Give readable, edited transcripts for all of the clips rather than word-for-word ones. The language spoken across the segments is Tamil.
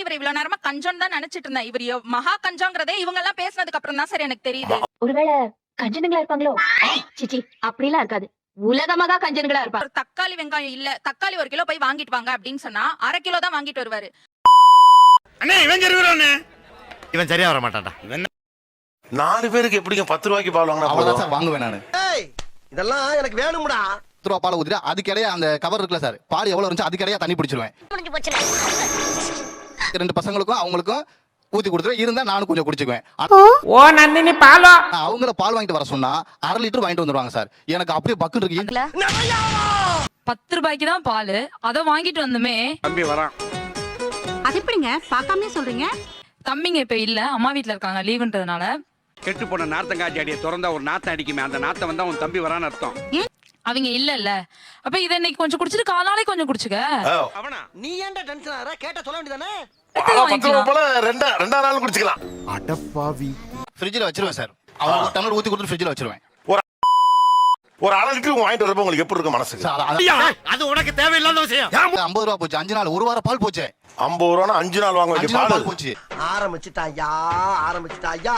இவர் இவ்வளவு நேரமா கஞ்சம் தான் நினைச்சிட்டு இருந்தேன். இவர் மகா கஞ்சம்ங்கறதே இவங்க எல்லாம் பேசினதுக்கு அப்புறம் தான் சார் எனக்கு தெரியுது. ஒருவேளை கஞ்சனுங்களா இருப்பாங்களோ? சிச்சி, அப்படிலாம் இருக்காது. உலகமாக கஞ்சன்களா இருப்பாங்க. தக்காளி வெங்காயம் இல்ல, தக்காளி 1 கிலோ போய் வாங்கிட்டு வாங்க அப்படின்னு சொன்னா 1/2 கிலோ தான் வாங்கிட்டு வருவாரு. அண்ணே இவன் சரியா வர மாட்டான்டா. 4 பேருக்கு எப்படிங்க 10 ரூபாய்க்கு பால் வாங்கினா அவ்வளவுதான் சார் வாங்குவேன் நானு. இதெல்லாம் எனக்கு வேணும்டா. 10 ரூபா பால் ஊத்திட்டு அதுக்கிடையே அந்த கவர் இருக்குல்ல சார், பால் எவ்வளவு இருந்துச்சு அதுக்கிடையே தண்ணி பிடிச்சிருவேன். 2 பசங்களுக்கும் அவங்களுக்கும் ஊத்தி கொடுத்துருவேன். இருந்தா நானும் கொஞ்சம் குடிச்சுக்குவேன். ஓ நந்தினி பாலோ அவங்கள பால் வாங்கிட்டு வர சொன்னா 1/2 லிட்டர் வாங்கிட்டு வந்துருவாங்க சார். எனக்கு அப்படியே பக்குன்னு இருக்கு. 10 ரூபாய்க்கு தான் பால், அத வாங்கிட்டு வந்தமே. தம்பி வரான். அது எப்படிங்க பார்க்காமலே சொல்றீங்க? தம்பிங்க இப்ப இல்ல, அம்மா வீட்ல இருக்காங்க லீவுன்றதுனால. கெட்டு போன நாத்தங்காய்ச்சி அடியை திறந்தா ஒரு நாத்தம் அடிக்குமே, அந்த நாத்தம் வந்தா உன் தம்பி வரான்னு அர்த்தம். அவங்க இல்ல அப்ப இத இன்னைக்கு கொஞ்சம் குடிச்சிட்டு காலாலே கொஞ்சம் குடிச்சுக்க. அவனா நீ ஏன்டா டென்ஷன் ஆற? கேட்ட சொல்ல வேண்டியதானே. 10 ரூபா போல ரெண்டா நாள் குடிச்சுக்கலாம். அடப்பாவி. ஃப்ரிட்ஜ்ல வச்சிருவேன் சார். அவங்க டம்ளர் ஊத்தி கொடுத்து ஃப்ரிட்ஜ்ல வச்சிருவேன். ஒரு 1/2 லிட்டர் வாங்கிட்டு வரப்ப உங்களுக்கு எப்படி இருக்கும் மனசுக்கு? அது உனக்கு தேவையில்லாத விஷயம். 50 ரூபா போச்சு, 5 நாள், 1 வாரம் பால் போச்சு. 50 ரூபானா 5 நாள் வாங்க வேண்டிய பால் போச்சு. ஆரம்பிச்சிட்டாயா.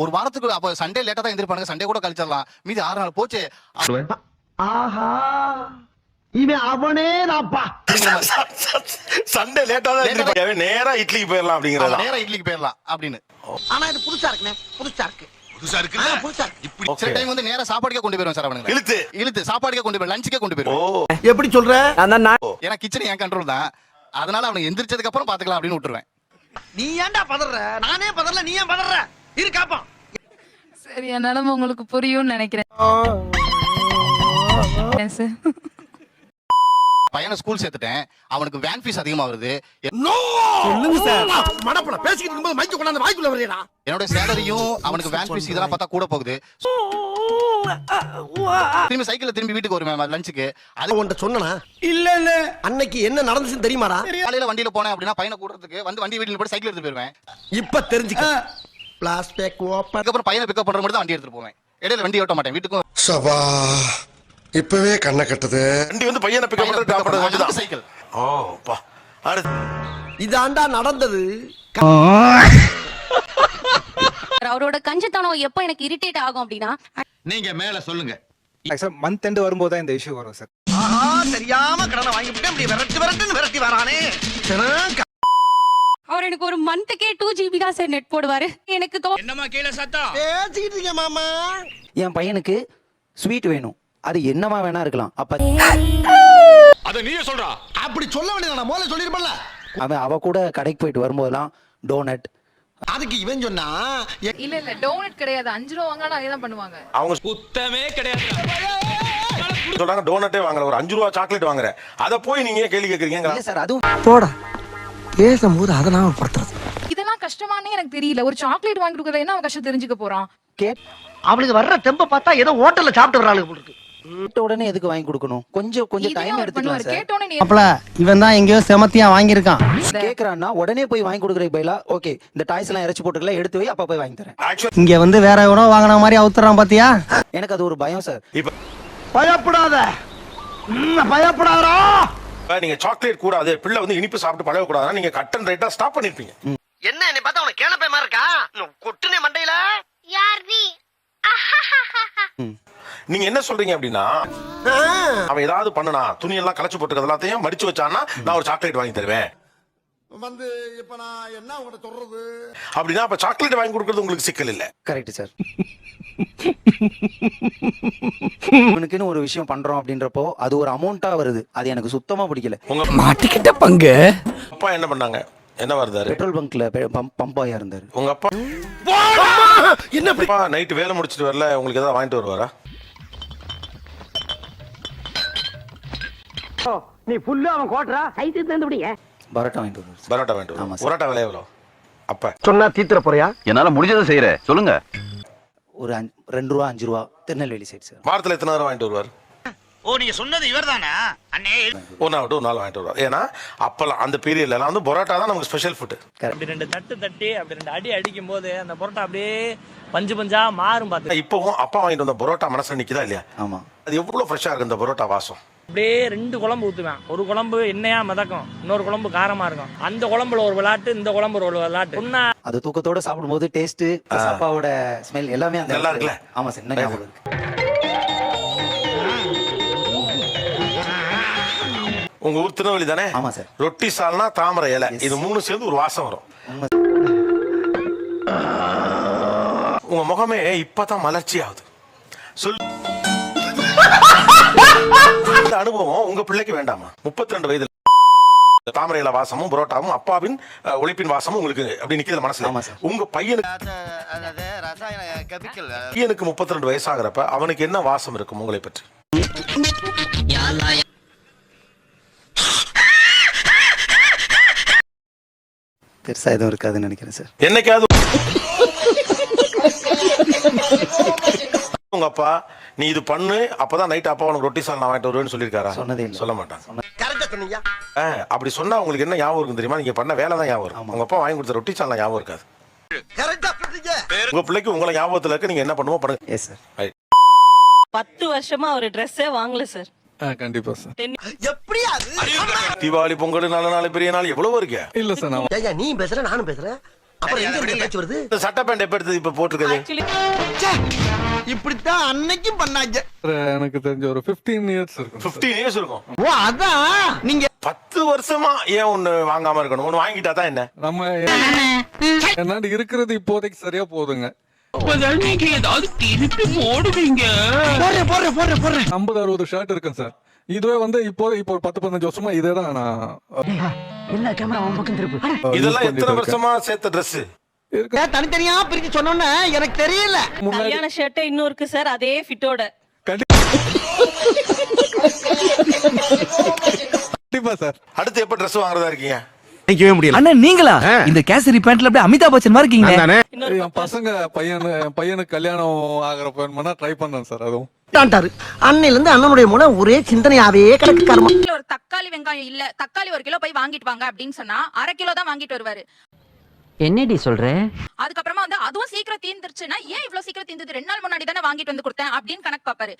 ஒரு வாரத்துக்கு அப்ப சண்டே லேட்டா தான் எந்திரிப்பானுங்க, சண்டே கூட கழிச்சிடலாம். மீதி 6 நாள் போச்சு. ஆஹா, இவன் அவனே தான்ப்பா. சண்டே லேட்டா தான் எந்திரிப்பாங்க, நேரா இட்லிக்கு போயிடலாம் அப்படிங்கறத. நேரா இட்லிக்கு போயிடலாம் அப்படின்னு. ஆனா இது புதுசா இருக்குனே, புதுசா இருக்கு. சில டைம் வந்து நேரா சாப்பாடுக்கே கொண்டு போயிடுவேன் சார். அவனுங்க இழுத்து சாப்பாடுக்கே கொண்டு போயிடுவேன், லஞ்சுக்கே கொண்டு போயிடுவேன். எப்படி சொல்ற? ஏன்னா கிச்சன் என் கண்ட்ரோல் தான். அதனால அவனுக்கு எந்திரிச்சதுக்கு அப்புறம் பாத்துக்கலாம் அப்படின்னு விட்டுருவேன். நீ ஏன்டா பதற? நானே பதறல, நீ ஏன் பதற? இரு காப்போம். சரி, என் நிலைமை உங்களுக்கு புரியும்னு நினைக்கிறேன். பையனை ஸ்கூல் சேர்த்துட்டேன். அவனுக்கு வேன் ஃபீஸ் அதிகமா வருது. சொல்லுங்க சார். மடப்பட பேசிக்கிட்டு இருக்கும்போது மைக்க கொண்டாந்து வாய்க்குள்ள வர்றீடா. என்னோட சேலரியும் அவனுக்கு வேன் ஃபீஸ் இதெல்லாம் பார்த்தா கூட போகுது. திரும்பி சைக்கிள்ல திரும்பி வீட்டுக்கு வருவேன் லஞ்சுக்கு. அது உன்கிட்ட சொன்னனா? இல்ல அன்னைக்கு என்ன நடந்துச்சுன்னு தெரியுமாடா? காலையில வண்டியில போனேன் அப்படின்னா பையனை கூட்டத்துக்கு வந்து வண்டி வீட்டுல போய் சைக்கிள் எடுத்து போயிருவேன். இப்ப தெரிஞ்சுக்க. Plastic open. அதுக்கப்புறம் பையனை பிக்கப் பண்ற மட்டும் தான் வண்டி எடுத்துட்டு போவேன். இடையில வண்டி ஓட்ட மாட்டேன். வீட்டுக்கும் சபா இப்பவே கண்ண கட்டுது. வண்டி வந்து பையனை பிக்கப் பண்றது டிராப் பண்றது மட்டும் சைக்கிள். ஓ பா. இதாண்டா நடந்தது. அவரோட கஞ்சத்தனம் எப்ப எனக்கு இரிட்டேட் ஆகும் அப்படின்னா, நீங்க மேல சொல்லுங்க. மந்த் எண்ட் வரும்போது தான் இந்த இஷ்யூ வரும் சார். ஆஹா, தெரியாம கடனை வாங்கிட்டு இப்படி விரட்டி வரானே. அவர் எனக்கு ஒரு மந்த்துக்கே 2 GB தான் சார் நெட் போடுவாரு. எனக்கு என்னமா கீழே சத்தம் பேசிக்கிட்டு இருக்கீங்க மாமா. என் பையனுக்கு ஸ்வீட் வேணும், அது என்னமா வேணா இருக்கலாம். அப்ப அத நீயே சொல்றா. அப்படி சொல்ல வேண்டியது நான் முதல்ல சொல்லிருப்பேன்ல. அவ கூட கடைக்கு போயிட்டு வரும்போதெல்லாம் டோனட். அதுக்கு இவன் சொன்னா இல்ல டோனட் கிடையாது, 5 ரூபா வாங்கினாலும் அதே தான் பண்ணுவாங்க. அவங்க சுத்தமே கிடையாது. சொல்றாங்க டோனட்டே வாங்குற, ஒரு 5 ரூபா சாக்லேட் வாங்குற, அத போய் நீங்க கேள்வி கேக்குறீங்க. இல்ல சார், அதுவும் போடா பேசும்போது அதை நான் படுத்துறது. இதெல்லாம் கஷ்டமானே எனக்கு தெரியல. ஒரு சாக்லேட் வாங்கி கொடுக்கறது என்ன அவன் கஷ்டம் தெரிஞ்சுக்க போறான்? அவளுக்கு வர்ற தெம்ப பார்த்தா ஏதோ ஹோட்டல்ல சாப்பிட்டு வர்றாளுக்கு போல இருக்கு. கேட்ட உடனே எதுக்கு வாங்கி கொடுக்கணும்? கொஞ்சம் டைம் எடுத்துக்கலாம் சார். கேட்டோனே நீ அப்பல இவன் தான் எங்கேயோ செமத்தியா வாங்கியிருக்கான். கேக்குறான்னா உடனே போய் வாங்கி கொடுக்குறதுக்கு பதிலா ஓகே இந்த டாய்ஸ் எல்லாம் இறச்சி போட்டுக்கலாம், எடுத்து போய் அப்ப போய் வாங்கி தரேன். இங்க வந்து வேற எவனோ வாங்கின மாதிரி அவுத்துறான் பாத்தியா? எனக்கு அது ஒரு பயம் சார். பயப்படாத, பயப்படாதா. நீங்க சாக்லேட் கூடாது, பிள்ளை வந்து இனிப்பு சாப்பிட்டு பழக கூடாதுன்னா நீங்க கட் அண்ட் ரைட்டா ஸ்டாப் பண்ணிருப்பீங்க. என்ன என்னை பார்த்தா உனக்கு கேளப்பை மாதிரி இருக்கா? கொட்டுனே மண்டையில. யார் நீ? நீங்க என்ன சொல்றீங்க அப்படின்னா, அவன் ஏதாவது பண்ணனா துணி எல்லாம் கலச்சு போட்டு எல்லாத்தையும் மடிச்சு வச்சான்னா நான் ஒரு சாக்லேட் வாங்கி தருவேன் வந்து இப்ப நான் என்ன உங்கள்ட்ட சொல்றது அப்படின்னா அப்ப சாக்லேட் வாங்கி கொடுக்கறது உங்களுக்கு சிக்கல் இல்ல. Correct sir. உனக்குன்னு ஒரு விஷயம் பண்றோம் அப்படின்றப்போ அது ஒரு அமௌண்டா வருது, அது எனக்கு சுத்தமா பிடிக்கல. உங்க மாட்டிக்கிட்ட பங்கு. அப்பா என்ன பண்ணாங்க? என்ன வருதாரு? பெட்ரோல் பங்க்ல பம்பாயா இருந்தாரு. உங்க அப்பா என்ன நைட்டு வேலை முடிச்சிட்டு வரல, உங்களுக்கு ஏதாவது வாங்கிட்டு வருவாரா? நீ ஃபுல்லா அவன் கோட்றா சைஸ் இருந்து விடுங்க. பரோட்டா வாங்கிட்டு வருவாரு. பரோட்டா வாங்கிட்டு வருவாரு. பரோட்டா விலை எவ்வளவு? அப்ப சொன்னா தீத்துற போறியா? என்னால முடிஞ்சதை செய்யறேன், சொல்லுங்க. ஒரு 2 ரூபா 5 ரூபா திருநெல்வேலி சைடு சார். வாரத்துல எத்தனை நேரம் வாங்கிட்டு வருவார்? ஓ நீங்க சொன்னது இவர்தானா அண்ணே? ஒரு நாள் வாங்கிட்டு வருவார். ஏன்னா அப்பெல்லாம் அந்த பீரியட்ல எல்லாம் வந்து பரோட்டா தான் நமக்கு ஸ்பெஷல் ஃபுட். அப்படி 2 தட்டு தட்டி அப்படி 2 அடி அடிக்கும் போது அந்த பரோட்டா அப்படியே பஞ்சு பஞ்சா மாறும். பாத்து இப்பவும் அப்பா வாங்கிட்டு வந்த பரோட்டா மனசுல நிக்குதா இல்லையா? ஆமா. அது எவ்வளவு ஃப்ரெஷ்ஷா இருக்கு அந்த பரோட்டா வாசம். அப்படியே 2 குழம்பு ஊத்துவேன். ஒரு குழம்பு எண்ணெயா மிதக்கும், இன்னொரு குழம்பு காரமா இருக்கும். அந்த குழம்புல ஒரு விளையாட்டு, இந்த குழம்புல ஒரு விளையாட்டு. ஒன்னா அது தூக்கத்தோட சாப்பிடும்போது டேஸ்ட் அப்பாவோட ஸ்மெல் எல்லாமே அந்த நல்லா இருக்குல்ல? ஆமா சார், இன்னும் ஞாபகம் இருக்கு. உங்க ஊர் திருநெல்வேலி தானே? ஆமா சார். ரொட்டி சால்னா தாமரை இலை, இது 3 சேர்ந்து ஒரு வாசம் வரும். உங்க முகமே இப்பதான் மலர்ச்சி ஆகுது. இந்த அனுபவம் உங்க பிள்ளைக்கு வேண்டாமா? 32 வயதுல தாமரை இலை வாசமும் புரோட்டாவும் அப்பாவின் உழைப்பின் வாசமும் உங்களுக்கு அப்படி நிக்கிற மனசுல. உங்க பையனுக்கு 32 வயசாகிறப்ப அவனுக்கு என்ன வாசம் இருக்கும் உங்களை பற்றி? பெருசா எதுவும் இருக்காதுன்னு நினைக்கிறேன் சார். என்னைக்காவது உங்க அப்பா நீ இது பண்ணு அப்பதான் நைட் அப்பா உனக்கு ரொட்டி சால் நான் வாங்கிட்டு வருவேன்னு சொல்லியிருக்காரா? சொன்னதே இல்லை. சொல்ல மாட்டாங்க. கரெக்டா சொன்னீங்க. அப்படி சொன்னா உங்களுக்கு என்ன ஞாபகம் இருக்கும் தெரியுமா? நீங்க பண்ண வேலை தான் ஞாபகம் இருக்கும். உங்க அப்பா வாங்கி கொடுத்த ரொட்டி சால் ஞாபகம் இருக்காது. கரெக்டா சொன்னீங்க. உங்க பிள்ளைக்கு உங்களை ஞாபகத்துல இருக்கு, நீங்க என்ன பண்ணுமோ பண்ணுங்க. Yes sir. 10 வருஷமா ஒரு ட்ரெஸ்ஸே வாங்கல சார். கண்டிப்பா சார். எப்படியா அது? தீபாவளி, பொங்கல், நல்ல நாள், பெரிய நாள் எவ்வளவு இருக்கு. இல்ல சார், நான் ஏய்யா நீ பேசுற நானும் பேசுறேன். அப்புறம் எங்க இருந்து பேச்சு வருது? இந்த சட்டை பேண்ட் எப்ப எடுத்தது இப்ப போட்டுருக்குது? இப்படித்தான் அன்னைக்கும் பண்ணாங்க. எனக்கு தெரிஞ்ச ஒரு 15 இயர்ஸ் இருக்கும். 15 இயர்ஸ் இருக்கும். ஓ அதான் நீங்க 10 வருஷமா ஏன் ஒண்ணு வாங்காம இருக்கணும்? ஒண்ணு வாங்கிட்டா தான் என்ன? நம்ம என்னால இருக்கிறது இப்போதைக்கு சரியா போதுங்க. 50-60 ஷர்ட் இருக்கும் சார். இதுவே வந்து இப்போ ஒரு 10-15 வருஷமா இதே தான் நான். இதெல்லாம் எத்தனை வருஷமா சேர்த்த Dress? தனித்தனியா பிரிச்சு சொன்னோன்னு எனக்கு தெரியல. கல்யாண ஷர்ட்டே இன்னும் இருக்கு சார், அதே ஃபிட்டோட. கண்டிப்பா சார். அடுத்து எப்ப Dress வாங்குறதா இருக்கீங்க? நிக்கவே முடியல. அண்ணா நீங்களா இந்த கேசரி பேண்ட்ல அப்படியே அமிதாப் பச்சன் மாதிரி இருக்கீங்க. என் பசங்க பையனுக்கு கல்யாணம் ஆகிறப்ப ட்ரை பண்ணேன் சார். அதுவும் அன்னையில இருந்து அண்ணனுடைய முனை ஒரே சிந்தனையாவே கிடக்கு கர்மா. ஒரு தக்காளி வெங்காயம் இல்ல, தக்காளி 1 கிலோ போய் வாங்கிட்டு வாங்க அப்படின்னு சொன்னா 1/2 கிலோ தான் வாங்கிட்டு வருவாரு. என்னடி சொல்ற? அதுக்கப்புறமா வந்து அதுவும் சீக்கிரம் தீந்துருச்சுன்னா ஏன் இவ்வளவு சீக்கிரம் தீந்தது? 2 நாள் முன்னாடி தானே வாங்கிட்டு வந்து கொடுத்தேன் அப்படின்னு கணக்கு பாப்பாரு.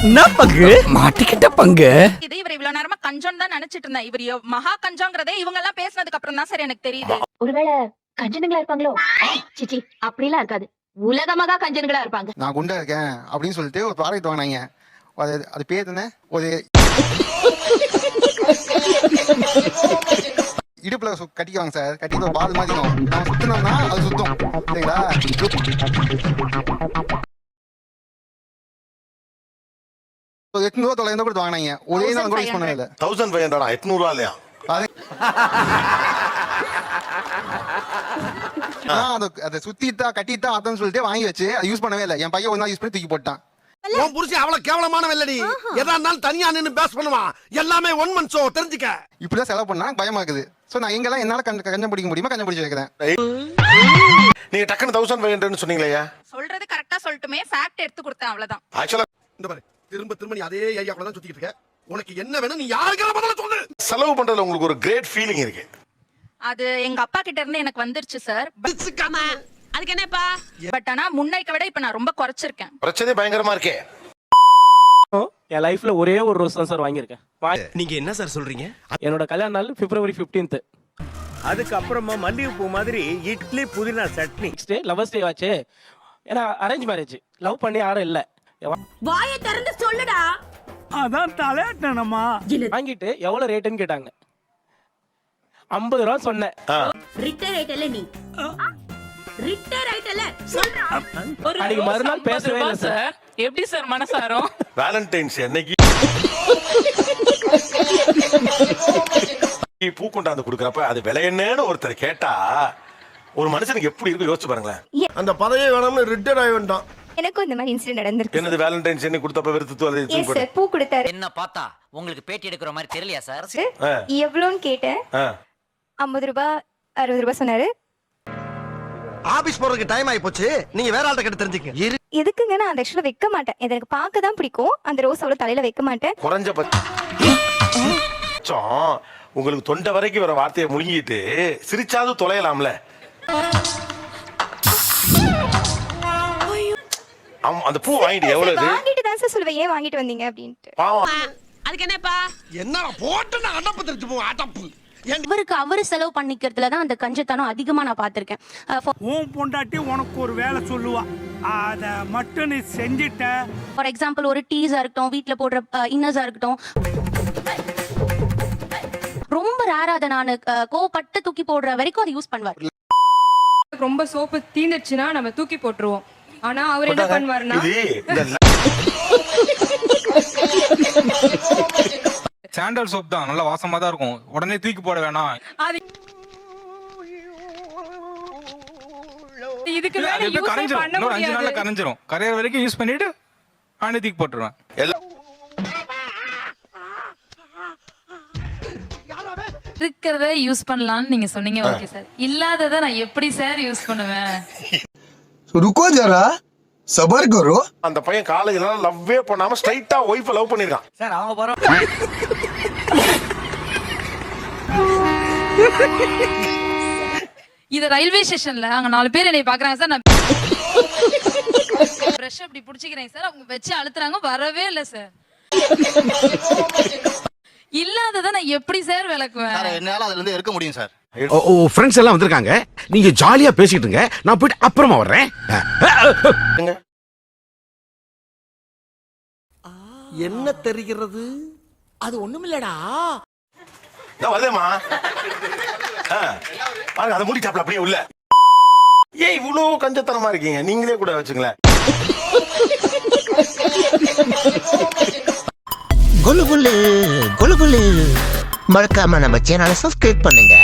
என்ன பங்கு மாட்டிக்கிட்ட பங்கு? இது இவர் இவ்வளவு நேரமா கஞ்சம் தான் நினைச்சிட்டு இருந்தேன். இவர் மகா கஞ்சம்ங்கறதே இவங்க எல்லாம் பேசினதுக்கு அப்புறம் தான் சார் எனக்கு தெரியுது. ஒருவேளை கஞ்சனுங்களா இருப்பாங்களோ? சிச்சி அப்படிலாம் இருக்காது, உலகமகா கஞ்சனுங்களா இருப்பாங்க. நான் குண்டா இருக்கேன் அப்படின்னு சொல்லிட்டு ஒரு ப்ராடக்ட் வாங்கினாங்க. அது பேர் என்ன, ஒரு இடுப்புல கட்டிக்குவாங்க சார். கட்டி ஒரு பால் மாதிரி இருக்கும். நம்ம சுத்தினோம்னா அது சுத்தம். சரிங்களா? 800-900 கொடுத்து வாங்கினாங்க. ஒரே நாள் கூட யூஸ் பண்ணவே இல்லை. 1500 800 இல்லையா? அதை சுத்திட்டா கட்டிட்டா அதான் சொல்லிட்டு வாங்கி வச்சு அதை யூஸ் பண்ணவே இல்லை. என் பையன் ஒரு நாள் யூஸ் பண்ணி தூக்கி போட்டான். உன் புருஷன் அவ்வளவு கேவலமான வெள்ளடி. எதா இருந்தாலும் தனியா நின்னு பேஸ் பண்ணுவான். எல்லாமே ஒன் மன் ஷோ, தெரிஞ்சுக்க. இப்படிதான் செலவு பண்ணா பயமா இருக்குது. சோ நான் எங்கெல்லாம் என்னால கஞ்சம் பிடிக்க முடியுமா கஞ்சம் பிடிச்சு வைக்கிறேன். நீங்க டக்குனு 1500 சொன்னீங்களே. சொல்றது கரெக்டா சொல்லட்டுமே, ஃபேக்ட் எடுத்து கொடுத்தேன் அவ்வளவுதான். ஆக்சுவலா இந்த பாரு, திரும்ப நீ அதே ஐயாக்குள்ள தான் சுத்திட்டு இருக்க. உனக்கு என்ன வேணும்? நீ யாருக்கு பதில சொல்லு. செலவு பண்றதுல உங்களுக்கு ஒரு கிரேட் ஃபீலிங் இருக்கு. அது எங்க அப்பா கிட்ட இருந்து எனக்கு வந்துருச்சு சார். அதுக்கு என்னப்பா? பட் ஆனா முன்னைக்கு விட இப்ப நான் ரொம்ப குறைச்சிருக்கேன். பிரச்சனை பயங்கரமா இருக்கே. என் லைஃப்ல ஒரே ஒரு ரோஸ் தான் சார் வாங்கியிருக்கேன். நீங்க என்ன சார் சொல்றீங்க? என்னோட கல்யாண நாள் February 15th. அதுக்கப்புறமா மல்லிகை பூ மாதிரி இட்லி புதினா சட்னி. நெக்ஸ்ட் டே லவர்ஸ் டே ஆச்சு. ஏன்னா அரேஞ்ச் மேரேஜ், லவ் பண்ணி யாரும் இல்ல. வாயை திறந்து சொல்லுடா. அதான் தலையாட்டனமா. வாங்கிட்டு எவ்வளவு ரேட்னு கேட்டாங்க. 50 ரூபா சொன்னேன். ரிட்டர் ஆயிட்டல நீ. ரிட்டர் ஆயிட்டல. அன்னைக்கு மறுநாள் பேசவே இல்ல சார். எப்படி சார் மனசாரும்? வேலண்டைன்ஸ் அன்னைக்கு பூ கொண்டாந்து கொடுக்கறப்ப அது விலை என்னன்னு ஒருத்தர் கேட்டா ஒரு மனுஷனுக்கு எப்படி இருக்கு யோசிச்சு பாருங்களேன். அந்த பதவியே வேணும்னு ரிட்டையர் ஆக வேண்டாம். எனக்கும் இந்த மாதிரி இன்சிடென்ட் நடந்திருக்கு. என்னது வேலண்டைன்ஸ் என்ன கொடுத்தப்ப வெறுத்து அது எஸ் சார், பூ கொடுத்தாரு. என்ன பார்த்தா உங்களுக்கு பேட்டி எடுக்கிற மாதிரி தெரியலையா சார்? எவ்வளவுன்னு கேட்டேன். 50 ரூபாய் 60 ரூபாய் சொன்னாரு. ஆபீஸ் போறதுக்கு டைம் ஆயி போச்சு. நீங்க வேற ஆள்கிட்ட கேட்டு தெரிஞ்சுக்க. எதுக்குங்க? நான் அதை ஆக்சுவலா வைக்க மாட்டேன். எனக்கு பார்க்க தான் பிடிக்கும். அந்த ரோஸ் அவ்வளவு தலையில வைக்க மாட்டேன். குறைஞ்ச உங்களுக்கு தொண்டை வரைக்கும் வர வார்த்தையை முழுங்கிட்டு சிரிச்சாவது தொலையலாம்ல. அந்த பூ வாங்கிட்டு எவ்வளவு வாங்கிட்டு தான் சார் சொல்லுவேன், ஏன் வாங்கிட்டு வந்தீங்க அப்படின்ட்டு. பாவம் அதுக்கு என்னப்பா? என்ன போட்டு நான் அடப்பு தெரிச்சு போவோம் அடப்பு. இவருக்கு அவரு செலவு பண்ணிக்கிறதுல தான் அந்த கஞ்சத்தனம் அதிகமா நான் பார்த்திருக்கேன். உன் பொண்டாட்டி உனக்கு ஒரு வேலை சொல்லுவா, அத மட்டும் நீ செஞ்சிட்ட. ஃபார் எக்ஸாம்பிள் ஒரு டீஸா இருக்கட்டும், வீட்ல போடுற இன்னர்ஸா இருக்கட்டும், ரொம்ப ரேரா அதை நான் கோவப்பட்டு தூக்கி போடுற வரைக்கும் அதை யூஸ் பண்ணுவார். ரொம்ப சோப்பு தீந்துச்சுன்னா நம்ம தூக்கி போட்டுருவோம். ஆனா அவர் என்ன பண்ணுவாருன்னா சாண்டல் சோப் தான் நல்ல வாசமா தான் இருக்கும், உடனே தூக்கி போட வேணாம். அது இதுக்கு மேல அது யூஸ் கரைஞ்சிரும், பண்ண இன்னொரு 5 நாள்ல முடியாது. கரைஞ்சிரும். கரையிற வரைக்கும் யூஸ் பண்ணிட்டு ஆனே தூக்கி போட்டுருவேன். இருக்கிறத யூஸ் பண்ணலாம்னு நீங்க சொன்னீங்க, ஓகே சார். இல்லாததை நான் எப்படி சார் யூஸ் பண்ணுவேன்? ருக்கோ ஜரா சபர் கரோ. அந்த பையன் காலேஜ்ல லவ்வே பண்ணாம ஸ்ட்ரைட்டா ஒய்ஃபை லவ் பண்ணிருக்கான் சார். அவங்க போறோம் இது ரயில்வே ஸ்டேஷன்ல அங்க 4 பேர் என்னை பாக்குறாங்க சார். நான் பிரஷ் அப்படி புடிச்சுக்கிறேன் சார், அவங்க வச்சு அழுத்துறாங்க, வரவே இல்ல சார். இல்லாததை நான் எப்படி சார் விளக்குவேன்? சார் என்னால அதுல இருந்து இருக்க முடியும் சார். ஃப்ரெண்ட்ஸ் எல்லாம் வந்திருக்காங்க, நீங்க ஜாலியா பேசிட்டு இருங்க, நான் போயிட்டு அப்புறமா வர்றேன். என்ன தெரிகிறது? அது ஒண்ணுமில்லடா. வருதேமா அதை மூடிட்டாப்ல அப்படியே உள்ள. ஏன் இவ்வளவு கஞ்சத்தனமா இருக்கீங்க? நீங்களே கூட வச்சுங்களேன். குலு குலு குலு குலு மறக்காம நம்ம சேனலை சப்ஸ்கிரைப் பண்ணுங்க.